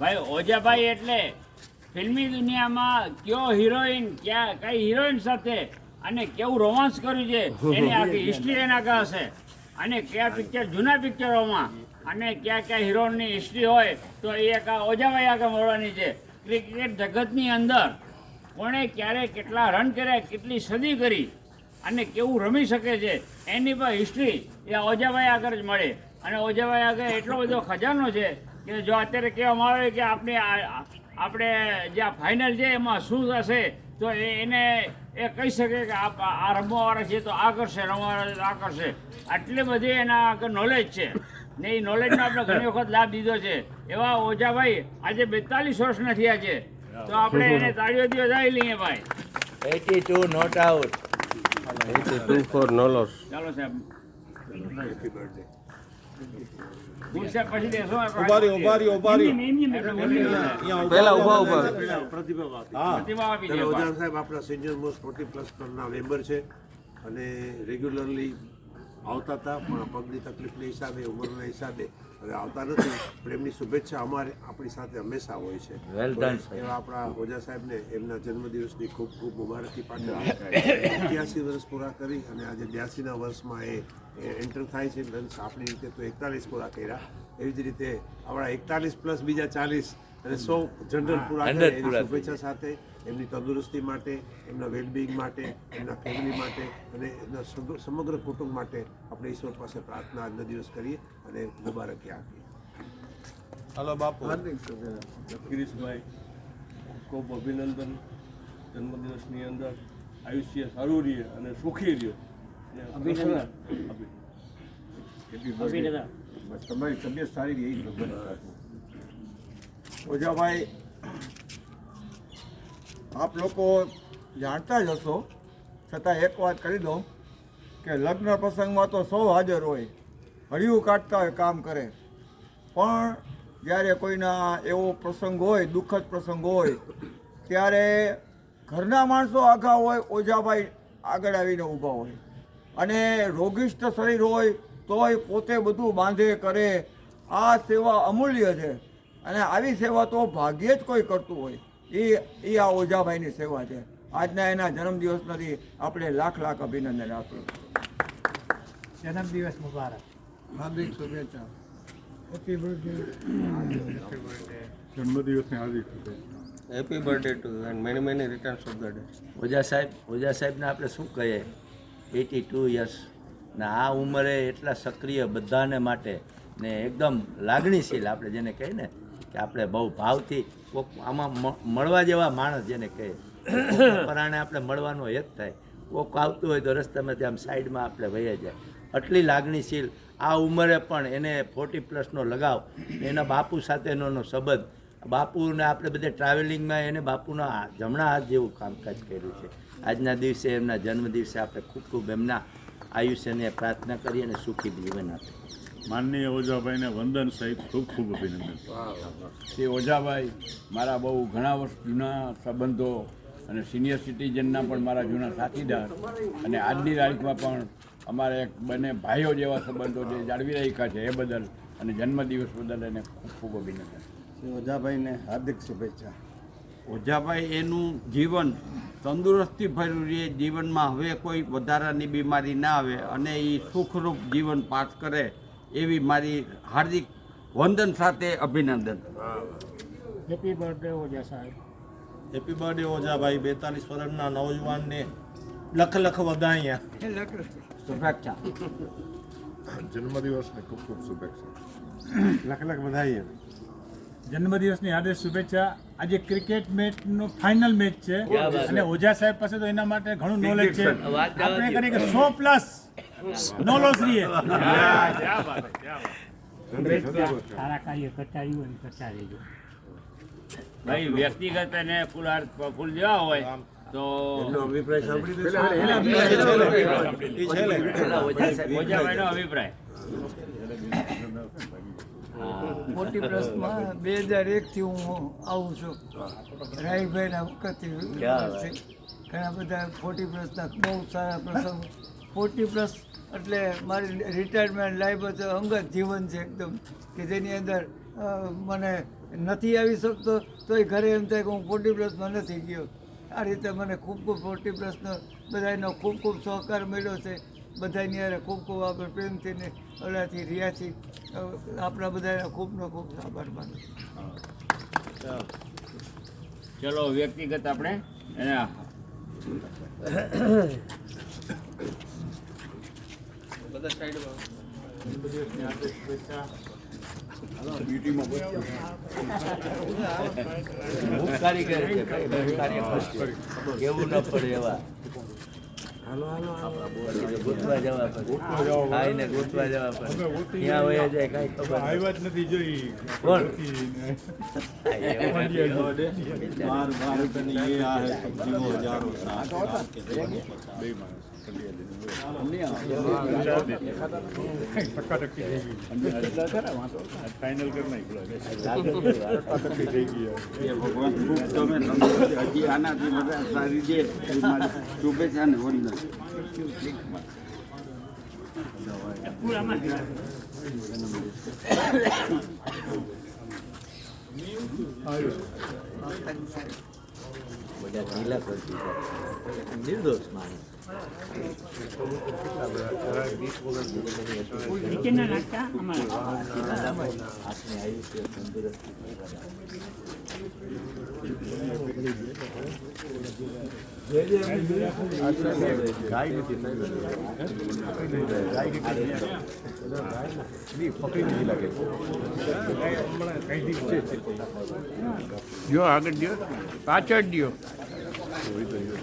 ભાઈ ઓજાભાઈ એટલે ફિલ્મી દુનિયામાં કયો હિરોઈન કઈ હિરોઈન સાથે અને કેવું રોમાન્સ કર્યું છે એની આખી હિસ્ટ્રી એના કહે છે. અને કયા પિક્ચર જૂના પિક્ચરોમાં અને કયા કયા હિરોઈનની હિસ્ટ્રી હોય તો એ એક ઓજાભાઈ આગળ મળવાની છે. ક્રિકેટ જગતની અંદર કોણે ક્યારે કેટલા રન કર્યા, કેટલી સદી કરી અને કેવું રમી શકે છે એની પણ હિસ્ટ્રી એ ઓજાભાઈ આગળ જ મળે. અને ઓજાભાઈ આગળ એટલો બધો ખજાનો છે કે જો અત્યારે કહેવામાં આવે કે આપણે જે આ ફાઇનલ છે એમાં શું થશે તો એને એ કહી શકે કે આ રમવાવાળા છે તો આ કરશે, રમવાવાળા આ કરશે. આટલી બધી એના આગળ નોલેજ છે ને એ નોલેજનો આપણે ઘણી વખત લાભ લીધો છે. એવા ઓજાભાઈ આજે 42 વર્ષના થયા છે તો આપણે એને તાળીઓ વધાવી લઈએ ભાઈ. 82 not out, 82 for no loss. ચાલો સાહેબ પછી દેશો પહેલા ઉભા પ્રતિભા આપી દે. ઓઝા સાહેબ આપણા સિનિયર મોસ્ટ 40+ ના મેમ્બર છે અને રેગ્યુલરલી આવતા હતા, પણ પગની તકલીફના હિસાબે, ઉંમરના હિસાબે હવે આવતા નથી. પણ એમની શુભેચ્છા આપણી સાથે હંમેશા હોય છે. Well done. એવા આપણા ઓઝા સાહેબને એમના જન્મદિવસની ખૂબ ખૂબ મુબારકી પાઠવી. 81 વર્ષ પૂરા કરી અને આજે 82ના વર્ષમાં એ એન્ટર થાય છે. આપણી રીતે તો 41 પૂરા કર્યા, એવી જ રીતે આપણા 41+ બીજા 40 અને 100 જનરલ પૂરા કરે એની શુભેચ્છા સાથે, એમની તંદુરસ્તી માટે, એમના વેલબિંગ માટે, એમના ફેમિલી માટે અને એમના સમગ્ર કુટુંબ માટે આપણે ઈશ્વર પાસે પ્રાર્થના આજનો દિવસ કરીએ અને મુબારકી આપીએ. હલો બાપુ. ગિરીશભાઈ, ખૂબ અભિનંદન. જન્મદિવસની અંદર આયુષ્ય સારું રહે અને સુખી રહે. તમારી તબિયત સારી રહી. ઓઝાભાઈ, આપ લોકો જાણતા જ હશો, છતાં એક વાત કરી દઉં કે લગ્ન પ્રસંગમાં તો સૌ હાજર હોય, હળિયું કાઢતા હોય, કામ કરે, પણ જ્યારે કોઈના એવો પ્રસંગ હોય, દુઃખદ પ્રસંગ હોય, ત્યારે ઘરના માણસો આઘા હોય, ઓઝાભાઈ આગળ આવીને ઊભા હોય. અને રોગિષ્ઠ શરીર હોય તોય પોતે બધું બાંધે કરે. આ સેવા અમૂલ્ય છે અને આવી સેવા તો ભાગ્યે જ કોઈ કરતું હોય. એ આ ઓઝાભાઈની સેવા છે. આજના એના જન્મદિવસ નથી, આપણે લાખ લાખ અભિનંદન આપીએ. જન્મદિવસ મુબારક. હાર્દિક શુભેચ્છા. Happy birthday. જન્મદિવસની હાર્દિક શુભેચ્છા. Happy birthday to you and many many returns of the day. Ojha સાહેબને આપણે શું કહીએ, 82 યર્સ ને આ ઉંમરે એટલા સક્રિય બધાને માટે ને એકદમ લાગણીશીલ, આપણે જેને કહીએ ને કે આપણે બહુ ભાવથી કોક આમાં મળવા જેવા માણસ જેને કહીએ, પરાણે આપણે મળવાનું એ જ થાય. કોક આવતું હોય તો રસ્તામાંથી આમ સાઈડમાં આપણે વહી જાય. આટલી લાગણીશીલ આ ઉંમરે પણ એને 40+ લગાવ, એના બાપુ સાથેનો સંબંધ, બાપુને આપણે બધે ટ્રાવેલિંગમાં એને બાપુના જમણા હાથ જેવું કામકાજ કર્યું છે. આજના દિવસે એમના જન્મદિવસે આપણે ખૂબ ખૂબ એમના આયુષ્યને પ્રાર્થના કરીએ અને સુખી જીવન આપે. માનનીય ઓઝાભાઈને વંદન સહિત ખૂબ ખૂબ અભિનંદન. શ્રી ઓઝાભાઈ મારા બહુ ઘણા વર્ષ જૂના સંબંધો અને સિનિયર સિટીઝનના પણ મારા જૂના સાથીદાર, અને આજની તારીખમાં પણ અમારે એક બંને ભાઈઓ જેવા સંબંધો જે જાળવી રાખ્યા છે એ બદલ અને જન્મદિવસ બદલ એને ખૂબ ખૂબ અભિનંદન. શ્રી ઓઝાભાઈને હાર્દિક શુભેચ્છા. ઓઝાભાઈ એનું જીવન તંદુરસ્તી ભર્યું રહે, જીવનમાં હવે કોઈ વધારાની બીમારી ના આવે અને એ સુખરૂપ જીવન પાસ કરે એવી મારી હાર્દિક વંદન સાથે અભિનંદન. હેપી બર્થડે ઓઝા સાહેબ. Happy birthday ઓઝાભાઈ. 42 વર્ષના નવજવાનને લખ લખ વધાઈયા. શુભેચ્છા. જન્મદિવસની ખૂબ ખૂબ શુભેચ્છા. લખ લખ વધાઈએ. જન્મદિવસની હાર્દિક શુભેચ્છા. આજે ક્રિકેટ મેચનો ફાઇનલ મેચ છે અને ઓઝા સાહેબ પાસે તો એના માટે ઘણું નોલેજ છે. આપણે કરીએ કે 100+ નો લોસ રહીએ. સારા કાર્ય કરતા રહ્યું અને કરતા રહેજો. ભાઈ વ્યક્તિગત અને ફૂલ દેવા હોય તો અભિપ્રાય સાંભળી ઓઝાભાઈનો અભિપ્રાય. 40+માં 2001થી હું આવું છું. રાહીભાઈના વખતથી ઘણા બધા 40+ના બહુ સારા પ્રસંગ. 40+ એટલે મારી રિટાયરમેન્ટ લાઈફ અંગત જીવન છે એકદમ, કે જેની અંદર મને નથી આવી શકતો તોય ઘરે એમ થાય કે હું 40+ નથી ગયો. આ રીતે મને ખૂબ 40+નો બધાનો ખૂબ સહકાર મળ્યો છે. બધાની હારે ખૂબ આપણે પ્રેમથી ને ઓલાથી રહ્યા છીએ. આપણા બધાને ખૂબનો ખૂબ આભાર માનું. ચલો વ્યક્તિગત આપણે એના ભૂખ કારીગર છે ભાઈ, ભૂખ કારીગર છે. કેવું ન પડે એવા ગોતવા જવા પડે, ખાઈને ગોતવા જવા પડે. ક્યાં વયા જાય કાંઈ ખબર આવ્યા જ નથી જોઈ કોણ? बार रुपये ये आ है सब्जी को हजारों साथ ફાઇનલ કરી નાખ્યું એ ભગવાન ખૂબ તમે તંદુરસ્તી હજી આનાથી બધા સારી દે એવી મારી શુભેચ્છા ને વંદન. બધા ઢીલા કરી દીધા. નિર્દોષ માણસ. નીચેના નાખતા અમારે આપને આયુષ્ય તંદુરસ્તી જો આગળ દો, પાછળ દો.